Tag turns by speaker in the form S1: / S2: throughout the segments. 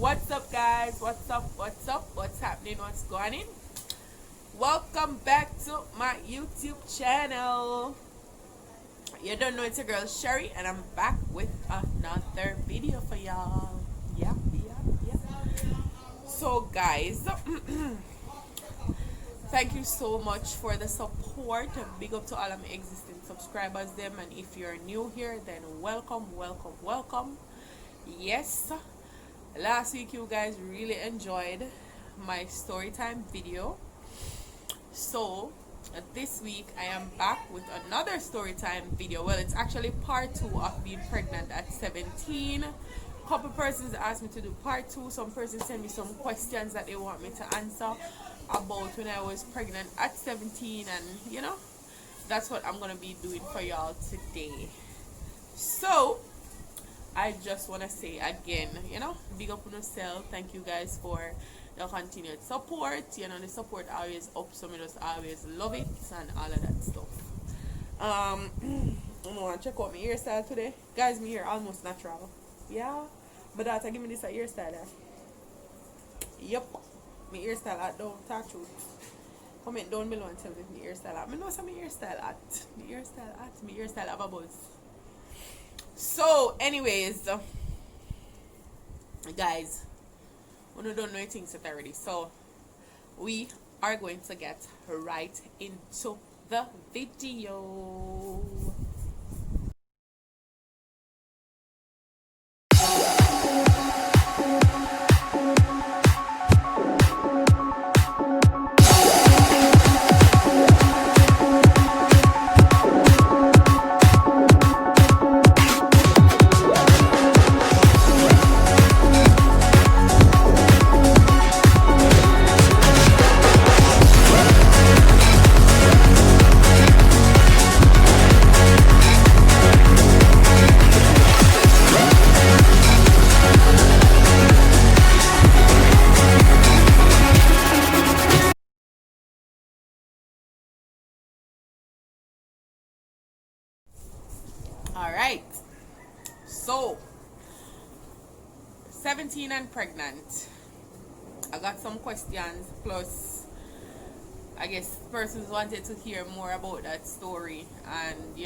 S1: What's up, guys? What's up? What's up? What's happening? What's going on? Welcome back to my YouTube channel. You don't know, it's your girl Sherry, and I'm back with another video for y'all. Yeah. So, guys, thank you so much for the support. Big up to all of my existing subscribers, them, and if you're new here, then welcome. Yes, last week you guys really enjoyed my story time video, so this week I am back with another story time video. Well, it's actually part 2 of being pregnant at 17. Couple persons asked me to do part 2. Some persons sent me some questions that they want me to answer about when I was pregnant at 17, and that's what I'm gonna be doing for y'all today. So I just want to say again, big up on yourself. Thank you guys for the continued support. The support always up, so I just always love it and all of that stuff. I want to check out my hairstyle today. Guys, my hair almost natural. Yeah, but that's give me this a hairstyle. Yep, my hairstyle at down, talk truth. Comment down below and tell me my hairstyle at. I know some hairstyle at. My hairstyle have a buzz. So, anyways, guys, we don't know anything set already, so we are going to get right into the video. Alright, so 17 and pregnant. I got some questions, plus I guess persons wanted to hear more about that story and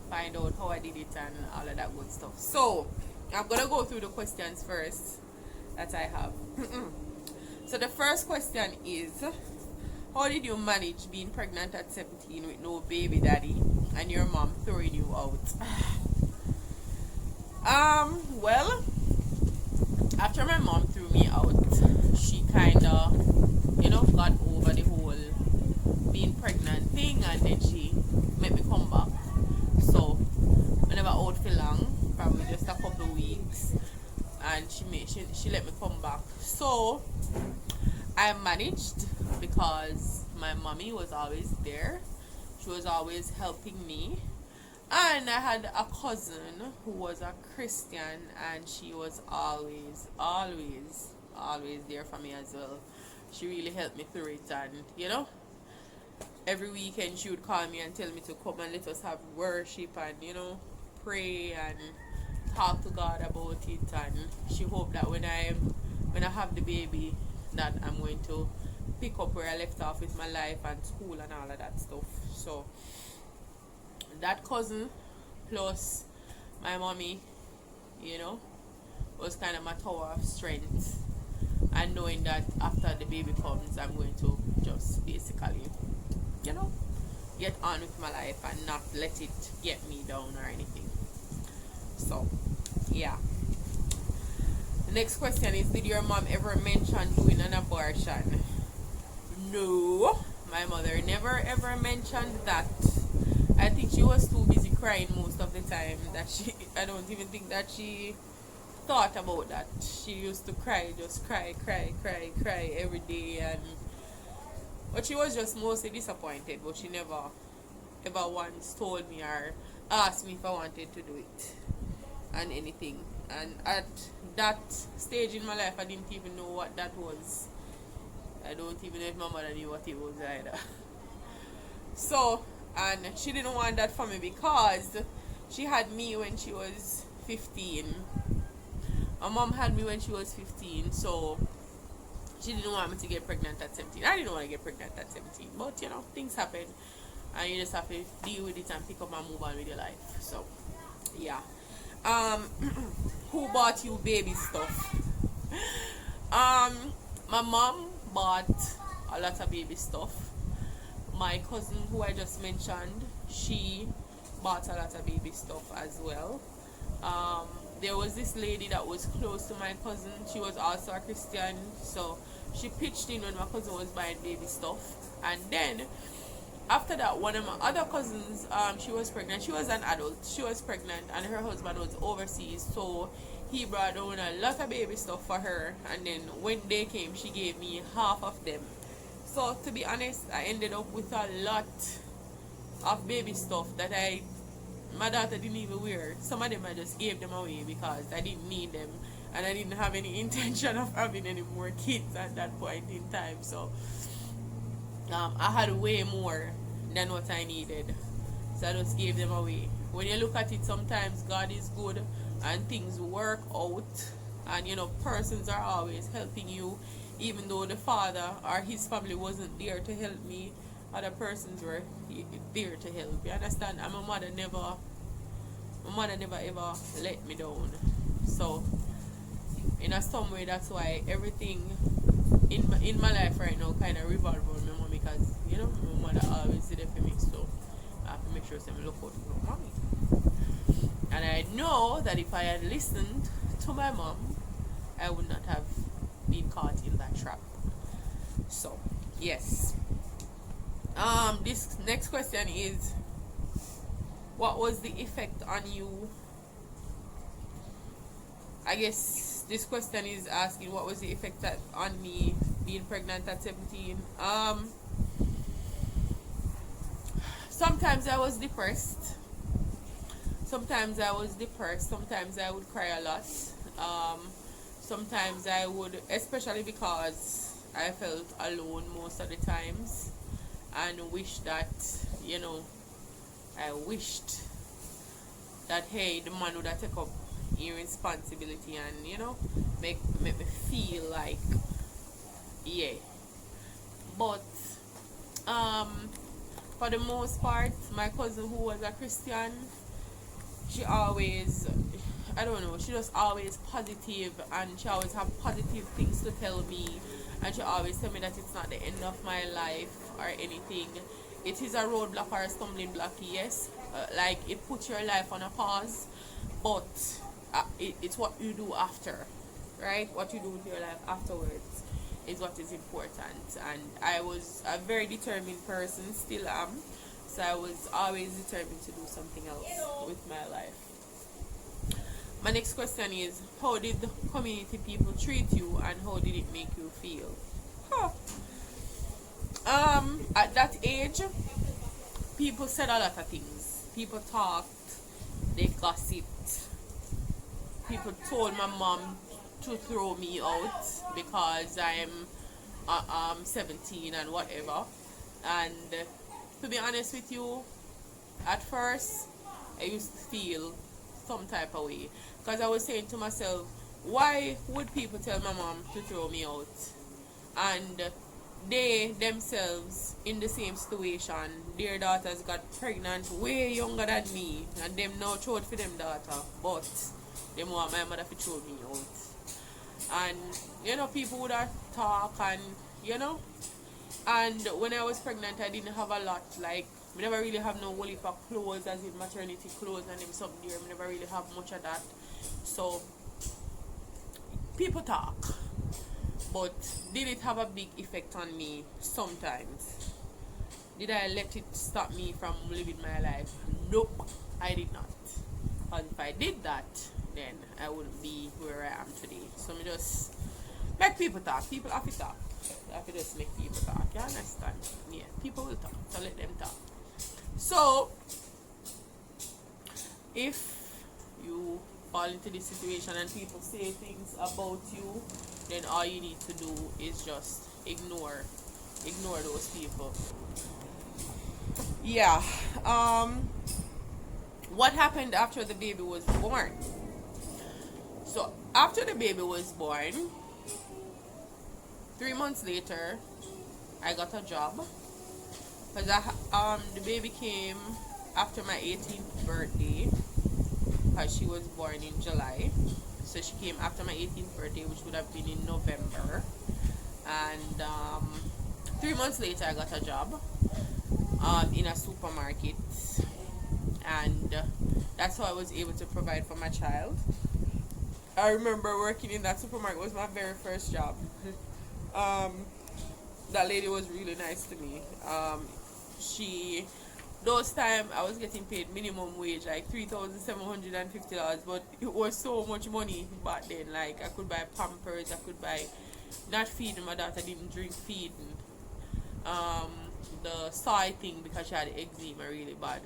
S1: find out how I did it and all of that good stuff. So I'm gonna go through the questions first that I have. So the first question is, how did you manage being pregnant at 17 with no baby daddy and your mom throwing you out? Well, after my mom threw me out, she kinda, got over the whole being pregnant thing, and then she made me come back. So I never out for long, probably just a couple of weeks, and she let me come back. So I managed because my mommy was always there. She was always helping me. And I had a cousin who was a Christian, and she was always there for me as well. She really helped me through it, and every weekend she would call me and tell me to come and let us have worship and pray and talk to God about it, and she hoped that when I have the baby, that I'm going to pick up where I left off with my life and school and all of that stuff. So that cousin plus my mommy, was kind of my tower of strength, and knowing that after the baby comes, I'm going to just basically get on with my life and not let it get me down or anything. So yeah. The next question is, did your mom ever mention doing an abortion? No, my mother never ever mentioned that. I think she was too busy crying most of the time that I don't even think that she thought about that. She used to cry, just cry every day, but she was just mostly disappointed, but she never ever once told me or asked me if I wanted to do it and anything. And at that stage in my life, I didn't even know what that was. I don't even know if my mother knew what it was either. So, and she didn't want that for me because she had me when she was 15. My mom had me when she was 15, so she didn't want me to get pregnant at 17. I didn't want to get pregnant at 17, but you know, things happen, and you just have to deal with it and pick up and move on with your life. So, yeah. Um, who bought you baby stuff? Um, my mom bought a lot of baby stuff. My cousin, who I just mentioned, she bought a lot of baby stuff as well. Um, there was this lady that was close to my cousin. She was also a Christian, so she pitched in when my cousin was buying baby stuff. And then after that, one of my other cousins, she was pregnant. She was an adult. She was pregnant, and her husband was overseas, so he brought down a lot of baby stuff for her. And then when they came, she gave me half of them. So to be honest, I ended up with a lot of baby stuff that my daughter didn't even wear. Some of them I just gave them away because I didn't need them, and I didn't have any intention of having any more kids at that point in time. So I had way more than what I needed, so I just gave them away. When you look at it, sometimes God is good and things work out, and you know, persons are always helping you, even though the father or his family wasn't there to help me. Other persons were there to help. You understand? And my mother never ever let me down. So in a some way, that's why everything in my life right now kind of revolve around my mom, because you know, my mother always did it for me. So I have to make sure I look out for my mommy. And I know that if I had listened to my mom, I would not have been caught in that trap. So yes. This next question is, what was the effect on you? I guess this question is asking what was the effect on me being pregnant at 17. Sometimes I was depressed. Sometimes I would cry a lot. Sometimes I would, especially because I felt alone most of the times, and wish that, you know, I wished that, hey, the man would have take up your responsibility and, you know, make me feel like, yeah. But for the most part, my cousin, who was a Christian, she always, I don't know, she was always positive, and she always have positive things to tell me, and she always tell me that it's not the end of my life or anything. It is a roadblock or a stumbling block, yes, like it puts your life on a pause, but it's what you do after, right? What you do with your life afterwards is what is important. And I was a very determined person, still am, so I was always determined to do something else with my life. My next question is, how did the community people treat you, and how did it make you feel? At that age, people said a lot of things. People talked, they gossiped. People told my mom to throw me out because I'm 17 and whatever. And to be honest with you, at first I used to feel some type of way, because I was saying to myself, why would people tell my mom to throw me out? And they themselves in the same situation, their daughters got pregnant way younger than me, and them now throw for them daughter, but them want my mother to throw me out. And you know, people would have talk, and you know, and when I was pregnant, I didn't have a lot. Like, we never really have no whole heap of clothes, as in maternity clothes and them something there. We never really have much of that. So people talk, but did it have a big effect on me? Sometimes. Did I let it stop me from living my life? Nope, I did not. Because if I did that, then I wouldn't be where I am today. So me just make people talk. People have to talk. I have to just make people talk. You understand? Yeah, people will talk. So let them talk. So if you fall into this situation and people say things about you, then all you need to do is just ignore those people. Yeah. What happened after the baby was born? So after the baby was born, 3 months later, I got a job because the baby came after my 18th birthday because she was born in July. So she came after my 18th birthday, which would have been in November. And 3 months later, I got a job in a supermarket, and that's how I was able to provide for my child. I remember working in that supermarket. It was my very first job. um, that lady was really nice to me. She those time I was getting paid minimum wage, like $3,750, but it was so much money back then. Like I could buy Pampers, I could buy not feeding my daughter, didn't drink feeding. Um, the soy thing because she had eczema really bad.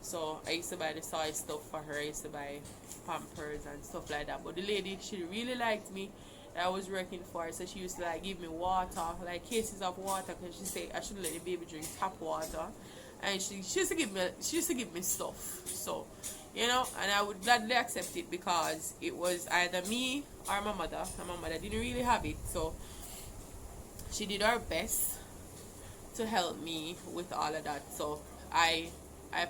S1: So I used to buy the soy stuff for her. I used to buy Pampers and stuff like that. But the lady, she really liked me that I was working for her. So she used to like give me water, like cases of water, because she said I shouldn't let the baby drink tap water. And she used to give me stuff. So, and I would gladly accept it because it was either me or my mother. And my mother didn't really have it. So she did her best to help me with all of that. So I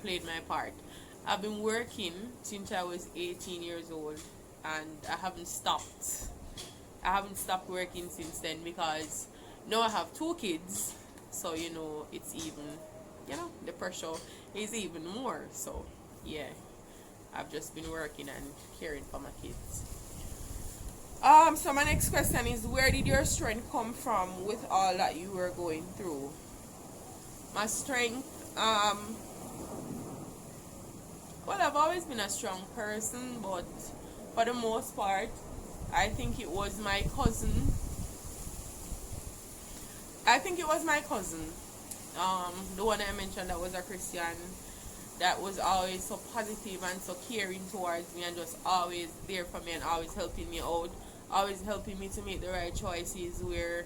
S1: played my part. I've been working since I was 18 years old, and I haven't stopped. I haven't stopped working since then because now I have 2 kids. So it's even, the pressure is even more. So yeah, I've just been working and caring for my kids. So my next question is, where did your strength come from with all that you were going through? My strength, well, I've always been a strong person, but for the most part, I think it was my cousin. The one I mentioned that was a Christian, that was always so positive and so caring towards me and just always there for me and always helping me out, always helping me to make the right choices where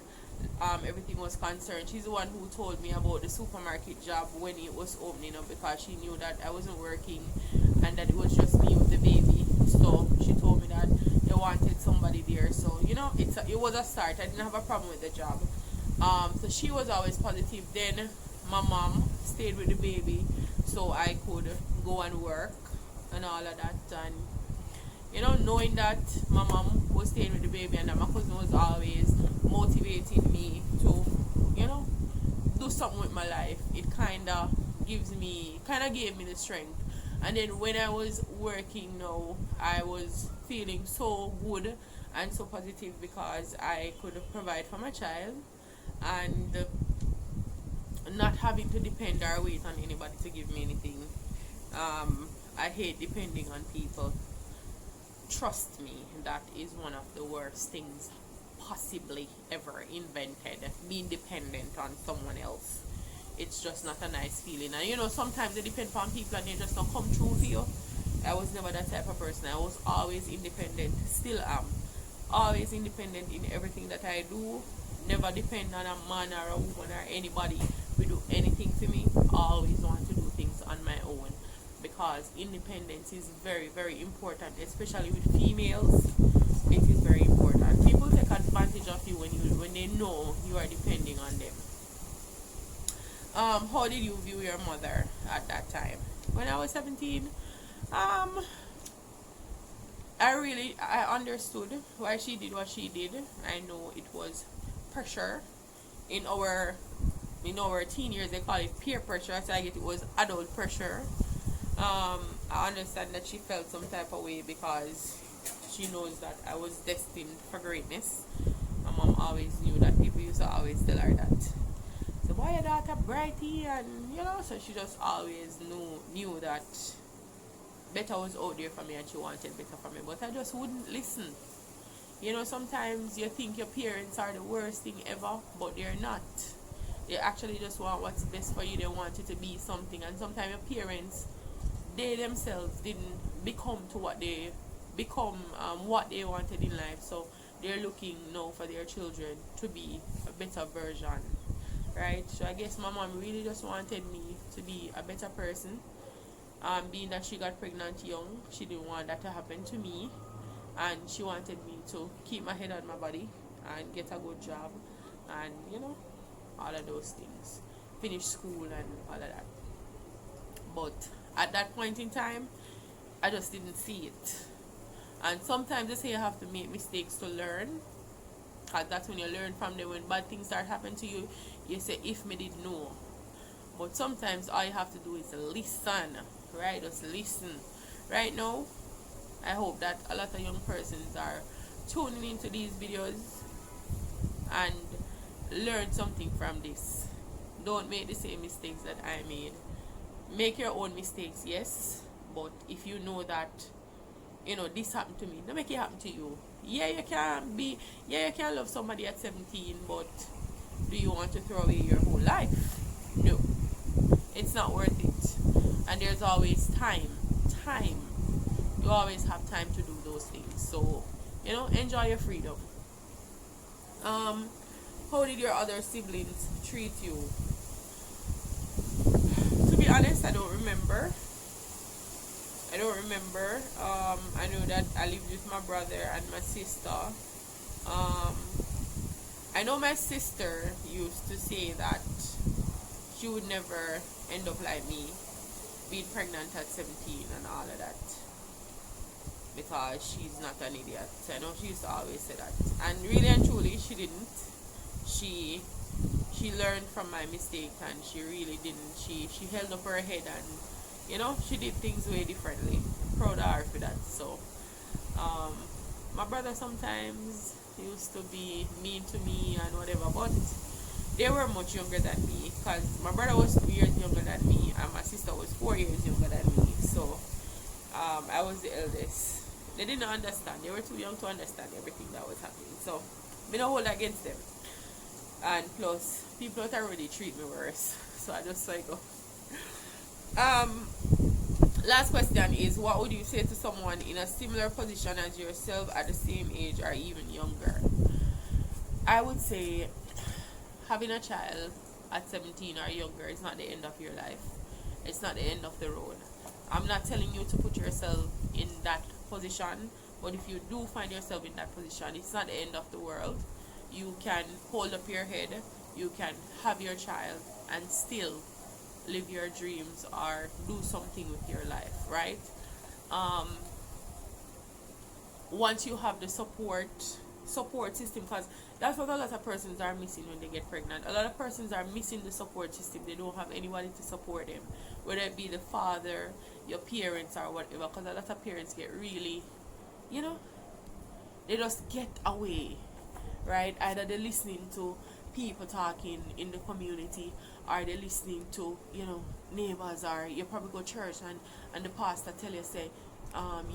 S1: everything was concerned. She's the one who told me about the supermarket job when it was opening up because she knew that I wasn't working and that it was just me with the baby. So she told me that they wanted somebody there. So it was a start. I didn't have a problem with the job. So she was always positive. Then my mom stayed with the baby so I could go and work and all of that. And knowing that my mom was staying with the baby and that my cousin was always motivating me to, do something with my life, it kind of gave me the strength. And then when I was working now, I was feeling so good and so positive because I could provide for my child and not having to depend or wait on anybody to give me anything. I hate depending on people. Trust me, that is one of the worst things possibly ever invented. Being dependent on someone else. It's just not a nice feeling. And sometimes they depend on people and they just don't come true for you. I was never that type of person. I was always independent. Still am. Always independent in everything that I do. Never depend on a man or a woman or anybody to do anything for me. Always want to do things on my own. Because independence is very, very important, especially with females. It is very important. People take advantage of you when they know you are depending on them. How did you view your mother at that time? When I was 17, I understood why she did what she did. I know it was pressure. In our teen years, they call it peer pressure. So I get it was adult pressure. I understand that she felt some type of way because she knows that I was destined for greatness. My mom always knew that. People used to always tell her that. So boy, your daughter brighty, and so she just always knew that better was out there for me and she wanted better for me. But I just wouldn't listen. Sometimes you think your parents are the worst thing ever, but they're not. They actually just want what's best for you. They want you to be something, and sometimes your parents, they themselves didn't become to what they what they wanted in life. So they're looking now for their children to be a better version, right? So I guess my mom really just wanted me to be a better person. Being that she got pregnant young, she didn't want that to happen to me. and she wanted me to keep my head on my body and get a good job, and all of those things, finish school and all of that. But at that point in time, I just didn't see it. And sometimes they say you have to make mistakes to learn, because that's when you learn from them. When bad things start happening to you, you say, if me did know. But sometimes all you have to do is listen, right? Just listen. Right now, I hope that a lot of young persons are tuning into these videos and learn something from this. Don't make the same mistakes that I made. Make your own mistakes, yes, but if you know that this happened to me, don't make it happen to you. You can love somebody at 17, but do you want to throw away your whole life? No, it's not worth it. And there's always time. You always have time to do those things. So enjoy your freedom. How did your other siblings treat you? To be honest, I don't remember. I know that I lived with my brother and my sister. I know my sister used to say that she would never end up like me, being pregnant at 17 and all of that, because she's not an idiot. I know she used to always say that, and really and truly she didn't. She learned from my mistake, and she really didn't. She held up her head, and she did things way differently. I'm proud of her for that. So my brother sometimes used to be mean to me and whatever, but they were much younger than me, because my brother was 2 years younger than me and my sister was 4 years younger than me. So I was the eldest. They didn't understand. They were too young to understand everything that was happening. So me don't hold against them. And plus, people that already treat me worse. So I just like go. Last question is, what would you say to someone in a similar position as yourself at the same age or even younger? I would say having a child at 17 or younger is not the end of your life. It's not the end of the road. I'm not telling you to put yourself in that position, but if you do find yourself in that position, it's not the end of the world. You can hold up your head, you can have your child and still live your dreams or do something with your life, right? Once you have the support system, because that's what a lot of persons are missing when they get pregnant. A lot of persons are missing the support system. They don't have anybody to support them, whether it be the father, your parents, or whatever, because a lot of parents get really, they just get away, right? Either they're listening to people talking in the community, or they're listening to neighbors, or you probably go to church and the pastor tell you, say,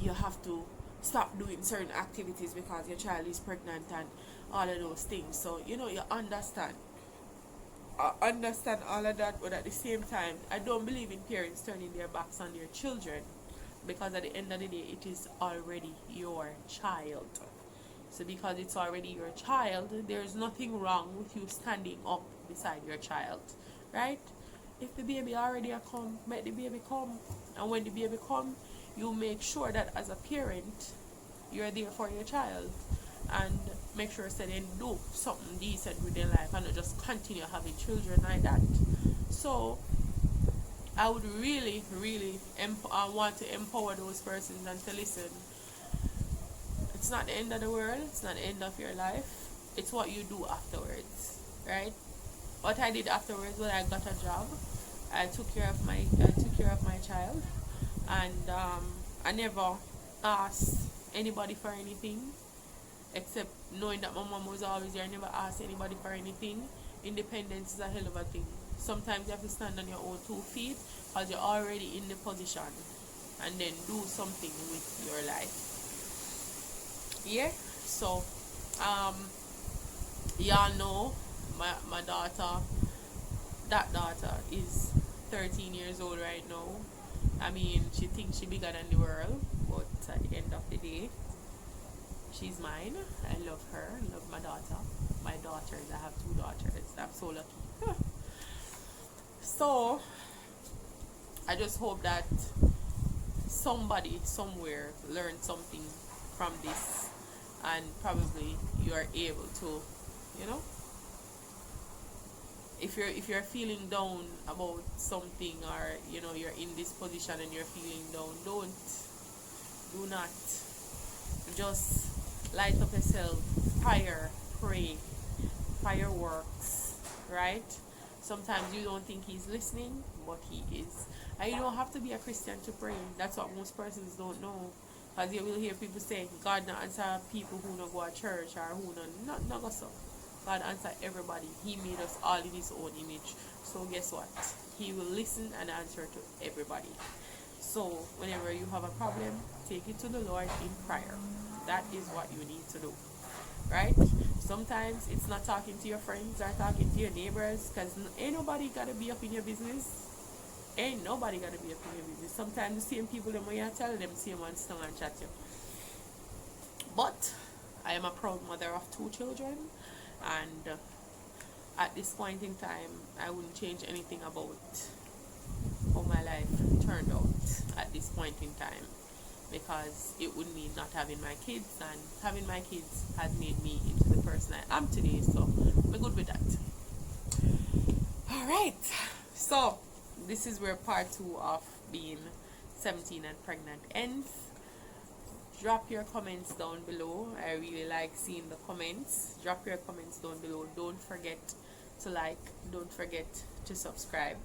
S1: you have to stop doing certain activities because your child is pregnant and all of those things. So you understand all of that, but at the same time, I don't believe in parents turning their backs on their children, because at the end of the day, it is already your child. So because it's already your child, there's nothing wrong with you standing up beside your child, right? If the baby already come, let the baby come. And when the baby come, you make sure that as a parent, you're there for your child. And make sure that they do something decent with their life and not just continue having children like that. So I would really, really want to empower those persons and to listen. It's not the end of the world. It's not the end of your life. It's what you do afterwards, right? What I did afterwards was I got a job. I took care of my child, and I never asked anybody for anything, except knowing that my mom was always there. I never asked anybody for anything. Independence is a hell of a thing. Sometimes you have to stand on your own 2 feet, because you're already in the position, and then do something with your life. Yeah, so y'all know my daughter, that daughter is 13 years old right now. I mean, she thinks she's bigger than the world, but at the end of the day, she's mine. I love her. I love my daughter. My daughters, I have 2 daughters. I'm so lucky. So I just hope that somebody somewhere learned something from this, and probably you are able to, you know, if you're feeling down about something, or you know you're in this position and you're feeling down, do not, just light up yourself, fire, pray, fireworks, right? Sometimes you don't think he's listening, but he is. And you don't have to be a Christian to pray. That's what most persons don't know. Because you will hear people say, God not answer people who don't go to church, or who not go so. God answer everybody. He made us all in his own image. So guess what? He will listen and answer to everybody. So whenever you have a problem, take it to the Lord in prayer. That is what you need to do. Right? Sometimes it's not talking to your friends or talking to your neighbors, because ain't nobody gotta be up in your business. Ain't nobody gotta be up in your business. Sometimes the same people them when you tell them same one tongue and chat you. But I am a proud mother of 2 children, and at this point in time I wouldn't change anything about how my life turned out at this point in time, because it would mean not having my kids, and having my kids has made me into the person I am today, so we're good with that. Alright, so this is where part 2 of being 17 and pregnant ends. Drop your comments down below. I really like seeing the comments. Drop your comments down below. Don't forget to like, don't forget to subscribe,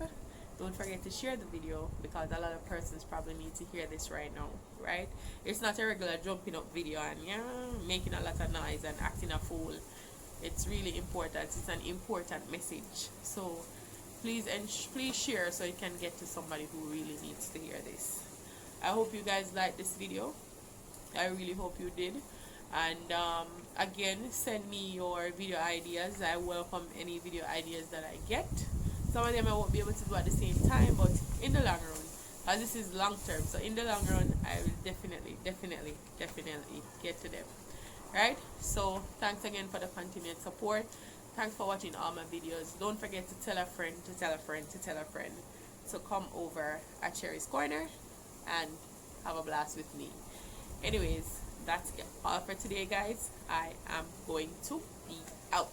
S1: don't forget to share the video, because a lot of persons probably need to hear this right now, right? It's not a regular jumping up video and making a lot of noise and acting a fool. It's really important. It's an important message. So please share so it can get to somebody who really needs to hear this. I hope you guys liked this video. I really hope you did. And again, send me your video ideas. I welcome any video ideas that I get. Some of them I won't be able to do at the same time, but in the long run, as this is long term, so in the long run I will definitely get to them. Right? So thanks again for the continued support. Thanks for watching all my videos. Don't forget to tell a friend to tell a friend to tell a friend to come over at Cherry's Corner and have a blast with me. Anyways, that's all for today, guys. I am going to be out.